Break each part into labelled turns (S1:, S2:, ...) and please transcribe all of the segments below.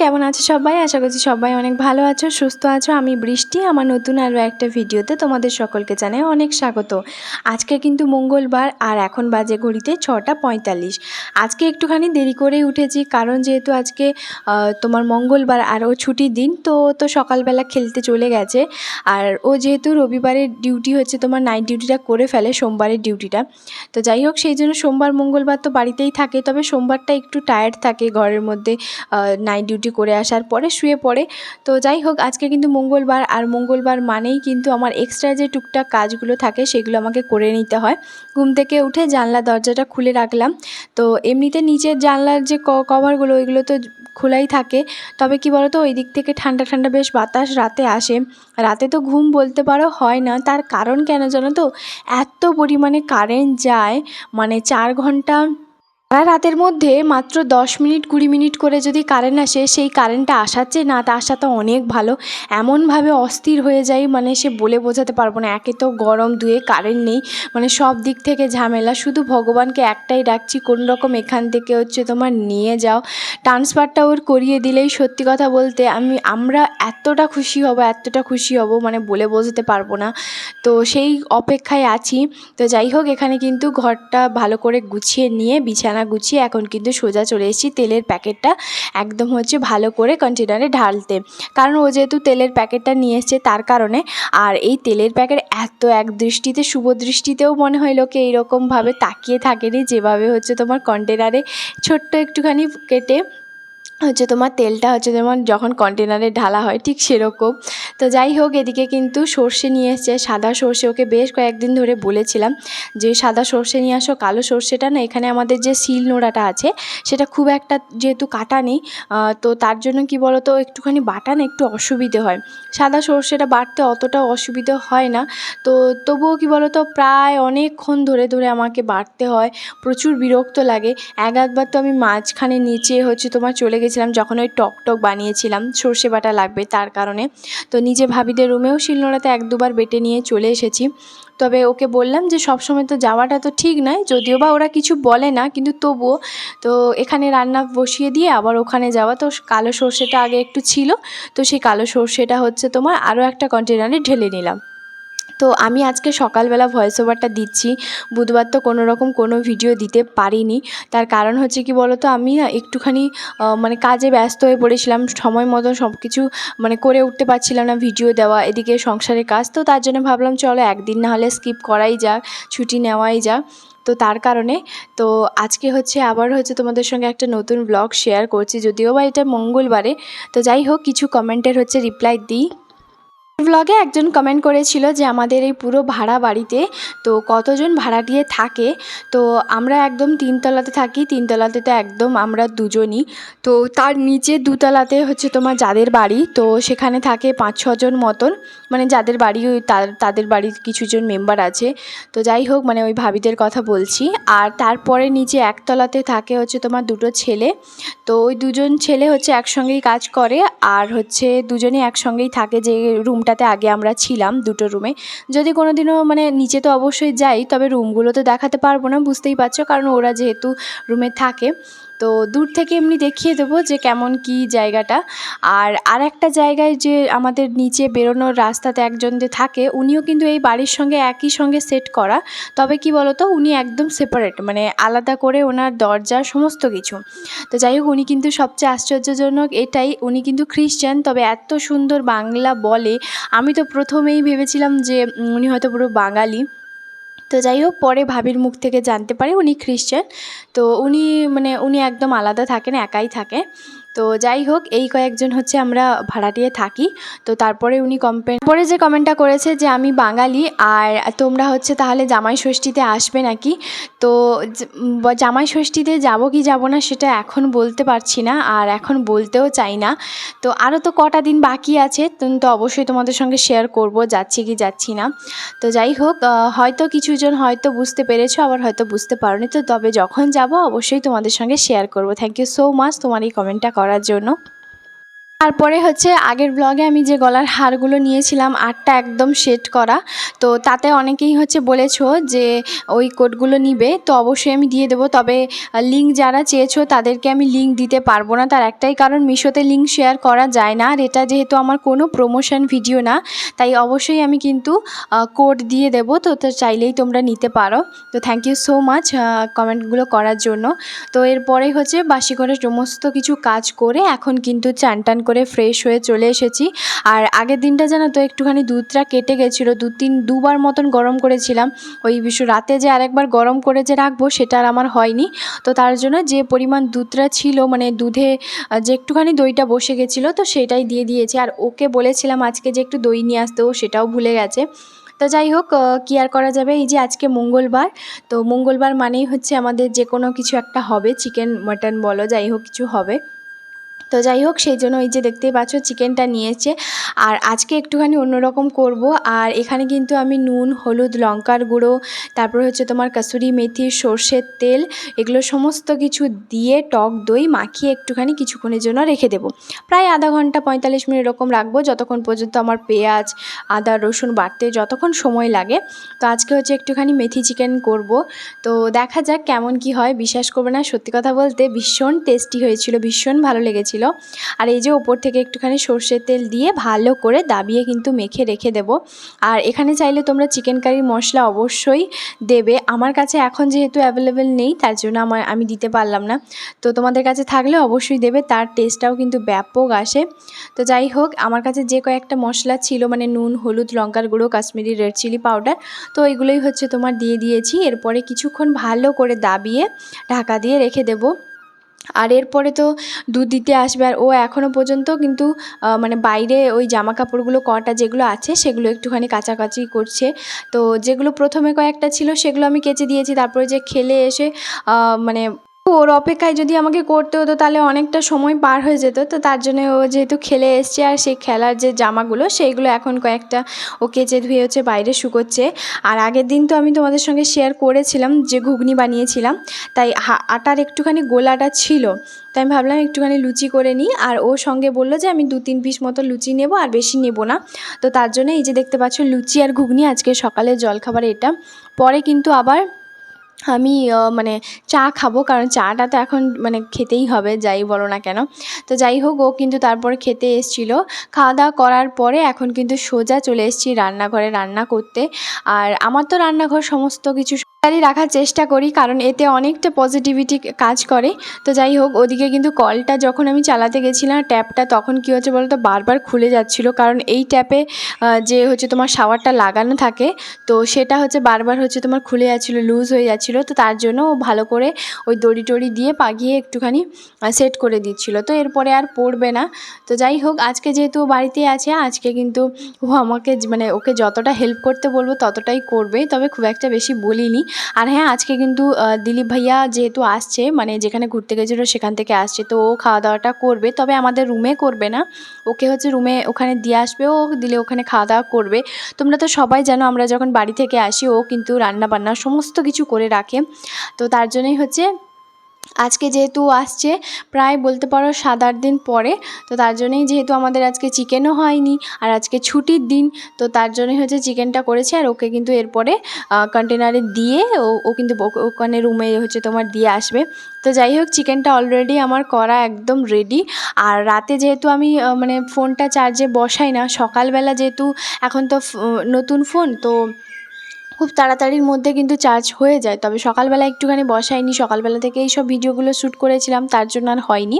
S1: কেমন আছো সবাই? আশা করছি সবাই অনেক ভালো আছো, সুস্থ আছো। আমি বৃষ্টি, আমার নতুন আরও একটা ভিডিওতে তোমাদের সকলকে জানাই অনেক স্বাগত। আজকে কিন্তু মঙ্গলবার আর এখন বাজে ঘড়িতে 6টা 45। আজকে একটুখানি দেরি করেই উঠেছি, কারণ যেহেতু আজকে তোমার মঙ্গলবার আর ও ছুটির দিন, তো সকালবেলা খেলতে চলে গেছে। আর ও যেহেতু রবিবারের ডিউটি হচ্ছে তোমার নাইট ডিউটিটা করে ফেলে সোমবারের ডিউটিটা, তো যাই হোক সেই জন্য সোমবার মঙ্গলবার তো বাড়িতেই থাকে, তবে সোমবারটা একটু টায়ার্ড থাকে ঘরের মধ্যে নাইট ডিউটি করে আসার পরে শুয়ে পড়ে। তো যাই হোক আজকে কিন্তু মঙ্গলবার, আর মঙ্গলবার মানেই কিন্তু আমার এক্সট্রা যে টুকটাক কাজগুলো থাকে সেগুলো আমাকে করে নিতে হয়। ঘুম থেকে উঠে জানলা দরজাটা খুলে রাখলাম। তো এমনিতে নিচের জানলার যে কভারগুলো ওইগুলো তো খোলাই থাকে, তবে কি বলো তো ওই দিক থেকে ঠান্ডা ঠান্ডা বেশ বাতাস রাতে আসে। রাতে তো ঘুম বলতে পারো হয় না, তার কারণ কেন জানো তো, এত পরিমাণে কারেন্ট যায়, মানে 4 ঘন্টা সারা রাতের মধ্যে মাত্র 10 মিনিট 20 মিনিট করে যদি কারেন্ট আসে, সেই কারেন্টটা আসার চেয়ে না আসা তো অনেক ভালো। এমনভাবে অস্থির হয়ে যাই, মানে সে বলে বোঝাতে পারবো না। একে তো গরম, দুয়ে কারেন্ট নেই, মানে সব দিক থেকে ঝামেলা। শুধু ভগবানকে একটাই ডাকছি, কোন রকম এখান থেকে হচ্ছে তোমার নিয়ে যাও, ট্রান্সফারটা ওর করিয়ে দিলেই সত্যি কথা বলতে আমরা এতটা খুশি হব মানে বলে বোঝাতে পারবো না। তো সেই অপেক্ষায় আছি। তো যাই হোক এখানে কিন্তু ঘরটা ভালো করে গুছিয়ে নিয়ে বিছানা গুছিয়ে এখন কিন্তু সোজা চলে এসেছি তেলের প্যাকেটটা একদম হচ্ছে ভালো করে কন্টেনারে ঢালতে, কারণ ও যেহেতু তেলের প্যাকেটটা নিয়ে এসছে তার কারণে। আর এই তেলের প্যাকেট এত এক দৃষ্টিতে শুভ দৃষ্টিতেও মনে হয় লোকে এইরকমভাবে তাকিয়ে থাকেনি, যেভাবে হচ্ছে তোমার কন্টেনারে ছোট্ট একটুখানি কেটে হচ্ছে তোমার তেলটা হচ্ছে যেমন যখন কন্টেনারে ঢালা হয় ঠিক সেরকম। তো যাই হোক এদিকে কিন্তু সর্ষে নিয়ে এসছে, সাদা সর্ষে। ওকে বেশ কয়েকদিন ধরে বলেছিলাম যে সাদা সর্ষে নিয়ে আসো, কালো সর্ষেটা না এখানে আমাদের যে শিল নোড়াটা আছে সেটা খুব একটা যেহেতু কাটা নেই, তো তার জন্য কি বলো তো একটুখানি বাটা না একটু অসুবিধে হয়। সাদা সর্ষেটা বাটতে অতটা অসুবিধে হয় না, তো তবুও কি বলো তো প্রায় অনেকক্ষণ ধরে ধরে আমাকে বাটতে হয়, প্রচুর বিরক্ত লাগে। একবার তো আমি মাঝখানে নিচে হচ্ছে তোমার চলে গেছিলাম, যখন ওই টক বানিয়েছিলাম সর্ষে বাটা লাগবে তার কারণে। তো নিজে ভাবিদের রুমেও শিলনোড়াতে 1-2বার বেটে নিয়ে চলে এসেছি। তবে ওকে বললাম যে সবসময় তো যাওয়াটা তো ঠিক নয়, যদিও বা ওরা কিছু বলে না, কিন্তু তবুও তো এখানে রান্না বসিয়ে দিয়ে আবার ওখানে যাওয়া। তো কালো সর্ষেটা আগে একটু ছিল, তো সেই কালো সর্ষেটা হচ্ছে তোমার আরও একটা কন্টেনারে ঢেলে নিলাম। তো আমি আজকে সকালবেলা ভয়েস ওভারটা দিচ্ছি, বুধবার তো কোনো রকম কোনো ভিডিও দিতে পারিনি। তার কারণ হচ্ছে কি বলো তো, আমি না একটুখানি মানে কাজে ব্যস্ত হয়ে পড়েছিলাম, সময় মতো সব কিছু মানে করে উঠতে পারছিলাম না ভিডিও দেওয়া, এদিকে সংসারের কাজ। তো তার জন্য ভাবলাম চলো একদিন না হলে স্কিপ করাই যাক, ছুটি নেওয়াই যাক। তো তার কারণে তো আজকে হচ্ছে আবার হচ্ছে তোমাদের সঙ্গে একটা নতুন ব্লগ শেয়ার করছি, যদিও বা এটা মঙ্গলবারে। তো যাই হোক কিছু কমেন্টের হচ্ছে রিপ্লাই দিই। ব্লগে একজন কমেন্ট করেছিল যে আমাদের এই পুরো ভাড়া বাড়িতে তো কতজন ভাড়াটিয়ে থাকে। তো আমরা একদম 3তলাতে থাকি, 3তলাতে তো একদম আমরা দুজনই। তো তার নিচে 2তলাতে হচ্ছে তোমার যাদের বাড়ি, তো সেখানে থাকে 5-6জন মতন, মানে যাদের বাড়ি তাদের বাড়ির কিছুজন মেম্বার আছে। তো যাই হোক মানে ওই ভাবিদের কথা বলছি। আর তারপরে নিচে 1তলাতে থাকে হচ্ছে তোমার 2টো ছেলে। তো ওই 2জন ছেলে হচ্ছে একসঙ্গেই কাজ করে, আর হচ্ছে দুজনেই একসঙ্গেই থাকে। যে রুমটাতে আগে আমরা ছিলাম 2টো রুমে, যদি কোনো দিনও মানে নিচে তো অবশ্যই যাই, তবে রুমগুলো তো দেখাতে পারবো না, বুঝতেই পারছো, কারণ ওরা যেহেতু রুমে থাকে। তো দূর থেকে এমনি দেখিয়ে দেবো যে কেমন কি জায়গাটা। আর একটা জায়গায় যে আমাদের নিচে বেরোনোর রাস্তাতে একজন যে থাকে, উনিও কিন্তু এই বাড়ির সঙ্গে একই সঙ্গে সেট করা। তবে কি বলতো উনি একদম সেপারেট, মানে আলাদা করে ওনার দরজা সমস্ত কিছু। তো যাই হোক উনি কিন্তু সবচেয়ে আশ্চর্যজনক এটাই, উনি কিন্তু খ্রিস্টান, তবে এত সুন্দর বাংলা বলে। আমি তো প্রথমেই ভেবেছিলাম যে উনি হয়তো পুরো বাঙালি। তো যাই হোক পরে ভাবির মুখ থেকে জানতে পারি উনি খ্রিস্টান। তো উনি একদম আলাদা থাকেন, একাই থাকে। তো যাই হোক এই কয়েকজন হচ্ছে আমরা ভাড়াটিয়ে থাকি। তো তারপরে উনি পরে যে কমেন্টটা করেছে যে আমি বাঙালি, আর তোমরা হচ্ছে তাহলে জামাই ষষ্ঠীতে আসবে নাকি। তো জামাই ষষ্ঠীতে যাব কি যাব না সেটা এখন বলতে পারছি না, আর এখন বলতেও চাই না। তো আরও তো কটা দিন বাকি আছে, তো অবশ্যই তোমাদের সঙ্গে শেয়ার করব যাচ্ছি কি যাচ্ছি না। তো যাই হোক হয়তো কিছুজন হয়তো বুঝতে পেরেছো, আবার হয়তো বুঝতে পারোনি। তো তবে যখন যাব অবশ্যই তোমাদের সঙ্গে শেয়ার করব। থ্যাংক ইউ সো মাচ তোমার এই কমেন্টটা করার জন্য। তারপরে হচ্ছে আগের ব্লগে আমি যে গলার হারগুলো নিয়েছিলাম 8টা একদম সেট করা, তো তাতে অনেকেই হচ্ছে বলেছো যে ওই কোডগুলো নিবে, তো অবশ্যই আমি দিয়ে দেবো। তবে লিঙ্ক যারা চেয়েছো তাদেরকে আমি লিঙ্ক দিতে পারবো না, তার একটাই কারণ মিশোতে লিঙ্ক শেয়ার করা যায় না, আর এটা যেহেতু আমার কোনো প্রমোশন ভিডিও না, তাই অবশ্যই আমি কিন্তু কোড দিয়ে দেবো। তো চাইলেই তোমরা নিতে পারো। তো থ্যাংক ইউ সো মাচ কমেন্টগুলো করার জন্য। তো এরপরে হচ্ছে বাসি করে সমস্ত কিছু কাজ করে এখন কিন্তু চান টান করে ফ্রেশ হয়ে চলে এসেছি। আর আগের দিনটা জানো তো একটুখানি দুধটা কেটে গেছিলো, দুবার মতন গরম করেছিলাম। ওই রাতে যে আরেকবার গরম করে যে রাখবো সেটা আর আমার হয়নি। তো তার জন্য যে পরিমাণ দুধটা ছিল, মানে দুধে যে একটুখানি দইটা বসে গেছিলো, তো সেটাই দিয়ে দিয়েছি। আর ওকে বলেছিলাম আজকে যে একটু দই নিয়ে আসতে, ও সেটাও ভুলে গেছে। তো যাই হোক, কী আর করা যাবে। এই যে আজকে মঙ্গলবার, তো মঙ্গলবার মানেই হচ্ছে আমাদের যে কোনো কিছু একটা হবে, চিকেন মাটন বলো যাই হোক কিছু হবে। তো যাই হোক, সেই জন্য এই যে দেখতেই পাচ্ছ চিকেনটা নিয়েছে। আর আজকে একটুখানি অন্যরকম করব। আর এখানে কিন্তু আমি নুন, হলুদ, লঙ্কার গুঁড়ো, তারপর হচ্ছে তোমার কাসুরি মেথি, সর্ষের তেল, এগুলো সমস্ত কিছু দিয়ে টক দই মাখিয়ে একটুখানি কিছুক্ষণের জন্য রেখে দেবো। প্রায় আধা ঘন্টা 45 মিনিট এরকম রাখবো, যতক্ষণ পর্যন্ত আমার পেঁয়াজ, আদা, রসুন বাটতে যতক্ষণ সময় লাগে। তো আজকে হচ্ছে একটুখানি মেথি চিকেন করব। তো দেখা যাক কেমন কি হয়। বিশ্বাস করবে না, সত্যি কথা বলতে ভীষণ টেস্টি হয়েছিল, ভীষণ ভালো লেগেছিল। আর এই যে ওপর থেকে একটুখানি সর্ষের তেল দিয়ে ভালো করে দাবিয়ে কিন্তু মেখে রেখে দেব। আর এখানে চাইলে তোমরা চিকেন কারি মশলা অবশ্যই দেবে। আমার কাছে এখন যেহেতু অ্যাভেলেবেল নেই, তার জন্য আমি দিতে পারলাম না। তো তোমাদের কাছে থাকলে অবশ্যই দেবে, তার টেস্টটাও কিন্তু ব্যাপক আসে। তো যাই হোক, আমার কাছে যে কয়েকটা মশলা ছিল, মানে নুন, হলুদ, লঙ্কার গুঁড়ো, কাশ্মীরি রেড চিলি পাউডার, তো এগুলোই হচ্ছে তোমার দিয়ে দিয়েছি। এরপরে কিছুক্ষণ ভালো করে দাবিয়ে ঢাকা দিয়ে রেখে দেবো। আর এরপরে তো দুধ দিতে আসবে, আর ও এখনও পর্যন্ত কিন্তু মানে বাইরে ওই জামা কাপড়গুলো কটা যেগুলো আছে সেগুলো একটুখানি কাচাকাচি করছে। তো যেগুলো প্রথমে কয়েকটা ছিল সেগুলো আমি কেচে দিয়েছি, তারপরে যে খেলে এসে মানে ওর অপেক্ষায় যদি আমাকে করতে হতো তাহলে অনেকটা সময় পার হয়ে যেত। তো তার জন্য ও যেহেতু খেলে এসছে, আর সেই খেলার যে জামাগুলো সেইগুলো এখন কয়েকটা ও কেচে ধুয়ে হচ্ছে বাইরে শুকোচ্ছে। আর আগের দিন তো আমি তোমাদের সঙ্গে শেয়ার করেছিলাম যে ঘুগনি বানিয়েছিলাম, তাই আটার একটুখানি গোলাটা ছিল, তাই আমি ভাবলাম একটুখানি লুচি করে নিই। আর ও সঙ্গে বললো যে আমি 2-3 পিস মতো লুচি নেব, আর বেশি নেব না। তো তার জন্য এই যে দেখতে পাচ্ছ লুচি আর ঘুগনি আজকে সকালের জলখাবার এটা। পরে কিন্তু আবার আমি মানে চা খাবো, কারণ চাটা তো এখন মানে খেতেই হবে যাই বলো না কেন। তো যাই হোক, ও কিন্তু তারপরে খেতে এসেছিলো। খাওয়া দাওয়া করার পরে এখন কিন্তু সোজা চলে এসেছি রান্নাঘরে রান্না করতে। আর আমার তো রান্নাঘর সমস্ত কিছু তাড়াতাড়ি রাখার চেষ্টা করি, কারণ এতে অনেকটা পজিটিভিটি কাজ করে। তো যাই হোক, ওদিকে কিন্তু কলটা যখন আমি চালাতে গেছিলাম ট্যাপটা, তখন কী হচ্ছে বলো তো, বারবার খুলে যাচ্ছিলো। কারণ এই ট্যাপে যে হচ্ছে তোমার শাওয়ারটা লাগানো থাকে, তো সেটা হচ্ছে বারবার হচ্ছে তোমার খুলে যাচ্ছিলো, লুজ হয়ে যাচ্ছিলো। তো তার জন্য ভালো করে ওই দড়ি টড়ি দিয়ে পাকিয়ে একটুখানি সেট করে দিচ্ছিলো, তো এরপরে আর পড়বে না। তো যাই হোক, আজকে যেহেতু বাড়িতে আছে, আজকে কিন্তু ও আমাকে মানে ওকে যতটা হেল্প করতে বলবো ততটাই করবে, তবে খুব একটা বেশি বলিনি। আর হ্যাঁ, আজকে কিন্তু দিলীপ ভাইয়া যেহেতু আসছে, মানে যেখানে ঘুরতে গেছিলো সেখান থেকে আসছে, তো ও খাওয়া দাওয়াটা করবে, তবে আমাদের রুমে করবে না, ওকে হচ্ছে রুমে ওখানে দিয়ে আসবে, ও দিলে ওখানে খাওয়া দাওয়া করবে। তোমরা তো সবাই জানো আমরা যখন বাড়ি থেকে আসি ও কিন্তু রান্না বান্না সমস্ত কিছু করে রাখে। তো তার জন্যই হচ্ছে আজকে যেহেতু আসছে প্রায় বলতে পারো 7-8 দিন পরে, তো তার জন্যই যেহেতু আমাদের আজকে চিকেনও হয়নি, আর আজকে ছুটির দিন, তো তার জন্যই হচ্ছে চিকেনটা করেছে। আর ওকে কিন্তু এরপরে কন্টেনারে দিয়ে ও কিন্তু ওখানে রুমে হচ্ছে তোমার দিয়ে আসবে। তো যাই হোক, চিকেনটা অলরেডি আমার করা একদম রেডি। আর রাতে যেহেতু আমি মানে ফোনটা চার্জে বসাই না, সকালবেলা যেহেতু এখন তো নতুন ফোন, তো খুব তাড়াতাড়ির মধ্যে কিন্তু চার্জ হয়ে যায়, তবে সকালবেলা একটুখানি বসাইনি, সকালবেলা থেকে এই সব ভিডিওগুলো শ্যুট করেছিলাম, তার জন্য আর হয়নি।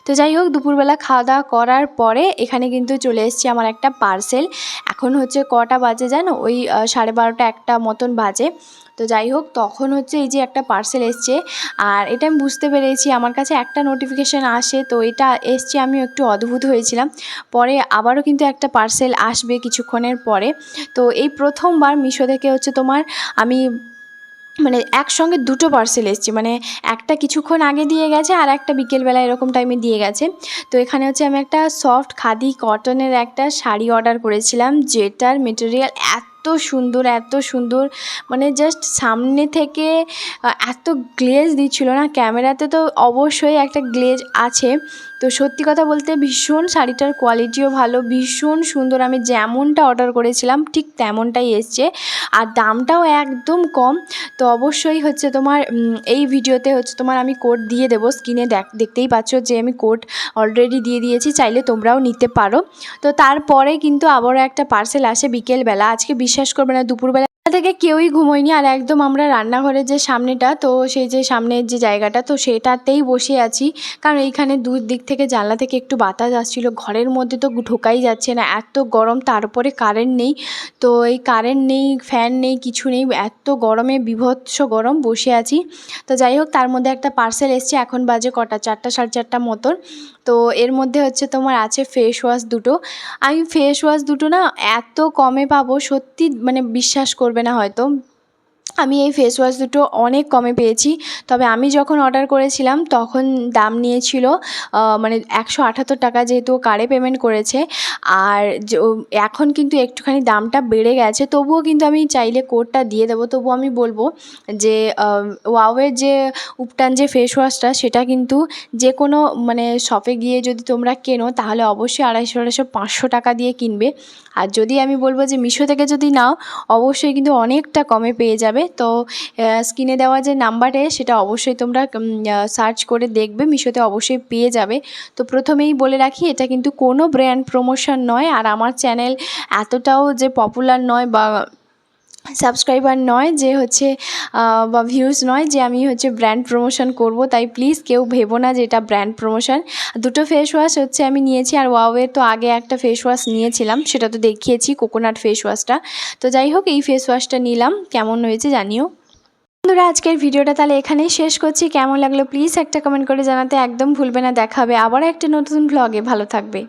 S1: তো যাই হোক, দুপুরবেলা খাওয়া দাওয়া করার পরে এখানে কিন্তু চলে এসেছি আমার একটা পার্সেল। এখন হচ্ছে কটা বাজে জানো, ওই 12:30 একটা মতন বাজে। তো যাই হোক, তখন হচ্ছে এই যে একটা পার্সেল এসছে, আর এটা আমি বুঝতে পেরেছি, আমার কাছে একটা নোটিফিকেশান আসে, তো এটা এসছে, আমি একটু অদ্ভুত হয়েছিলাম। পরে আবারও কিন্তু একটা পার্সেল আসবে কিছুক্ষণের পরে। তো এই প্রথমবার মিশো থেকে হচ্ছে তোমার আমি মানে একসঙ্গে দুটো পার্সেল এসছে, মানে একটা কিছুক্ষণ আগে দিয়ে গেছে, আর একটা বিকেলবেলা এরকম টাইমে দিয়ে গেছে। তো এখানে হচ্ছে আমি একটা সফট খাদি কটনের একটা শাড়ি অর্ডার করেছিলাম, যেটার মেটেরিয়াল এত সুন্দর, এত সুন্দর, মানে জাস্ট সামনে থেকে এত গ্লেজ দিচ্ছিলো না, ক্যামেরাতে তো অবশ্যই একটা গ্লেজ আছে, তো সত্যি কথা বলতে ভীষণ শাড়িটার কোয়ালিটিও ভালো, ভীষণ সুন্দর। আমি যেমনটা অর্ডার করেছিলাম ঠিক তেমনটাই এসছে, আর দামটাও একদম কম। তো অবশ্যই হচ্ছে তোমার এই ভিডিওতে হচ্ছে তোমার আমি কোড দিয়ে দেবো, স্ক্রিনে দেখতেই পাচ্ছ যে আমি কোড অলরেডি দিয়ে দিয়েছি, চাইলে তোমরাও নিতে পারো। তো তারপরে কিন্তু আবারও একটা পার্সেল আসে বিকেলবেলা। আজকে বিশ্বাস করবে না, দুপুরবেলা থেকে কেউই ঘুমোয়নি, আর একদম আমরা রান্নাঘরের যে সামনেটা, তো সেই যে সামনের যে জায়গাটা, তো সেটাতেই বসে আছি। কারণ এইখানে দূর দিক থেকে জানলা থেকে একটু বাতাস আসছিল, ঘরের মধ্যে তো ঢোকাই যাচ্ছে না, এত গরম। তারপরে কারেন্ট নেই, তো এই কারেন্ট নেই, ফ্যান নেই, কিছু নেই, এত গরমে বিভৎস গরম, বসে আছি। তো যাই হোক, তার মধ্যে একটা পার্সেল এসছে। এখন বাজে কটা, 4টা 4:30 মতন। তো এর মধ্যে হচ্ছে তোমার আছে ফেস ওয়াশ দুটো। আমি ফেস ওয়াশ দুটো না এত কমে পাবো, সত্যি মানে বিশ্বাস করবে না হয়তো। আমি এই ফেস ওয়াশ দুটো অনেক কমে পেয়েছি। তবে আমি যখন অর্ডার করেছিলাম তখন দাম নিয়েছিল মানে 178 টাকা, যেহেতু কার্ডে পেমেন্ট করেছে। আর এখন কিন্তু একটুখানি দামটা বেড়ে গেছে, তবুও কিন্তু আমি চাইলে কোডটা দিয়ে দেবো। তবুও আমি বলবো যে ওয়াওয়ের যে উপটান যে ফেস ওয়াশটা, সেটা কিন্তু যে কোনো মানে শপে গিয়ে যদি তোমরা কেনো তাহলে অবশ্যই 250 500 টাকা দিয়ে কিনবে। আর যদি আমি বলবো যে মিশো থেকে যদি নাও, অবশ্যই কিন্তু অনেকটা কমে পেয়ে যাবে। তো স্ক্রিনে দেওয়া যে নাম্বারে, সেটা অবশ্যই তোমরা সার্চ করে দেখবে, মিশোতে অবশ্যই পেয়ে যাবে। তো প্রথমেই বলে রাখি, এটা কিন্তু কোনো ব্র্যান্ড প্রমোশন নয়, আর আমার চ্যানেল এতটাও যে পপুলার নয় বা সাবস্ক্রাইবার নয় যে হচ্ছে বা ভিউজ নয় যে আমি হচ্ছে ব্র্যান্ড প্রমোশন করব। তাই প্লিজ কেউ ভেবো না যে এটা ব্র্যান্ড প্রমোশন। দুটো ফেস ওয়াশ হচ্ছে আমি নিয়েছি, আর ওয়াওয়ের তো আগে একটা ফেস ওয়াশ নিয়েছিলাম, সেটা তো দেখিয়েছি, কোকোনাট ফেস ওয়াশটা। তো যাই হোক, এই ফেস ওয়াশটা নিলাম, কেমন হয়েছে জানিও। বন্ধুরা, আজকের ভিডিওটা তাহলে এখানেই শেষ করছি। কেমন লাগলো প্লিজ একটা কমেন্ট করে জানাতে একদম ভুলবে না। দেখা হবে আবার একটা নতুন ভ্লগে। ভালো থাকবে।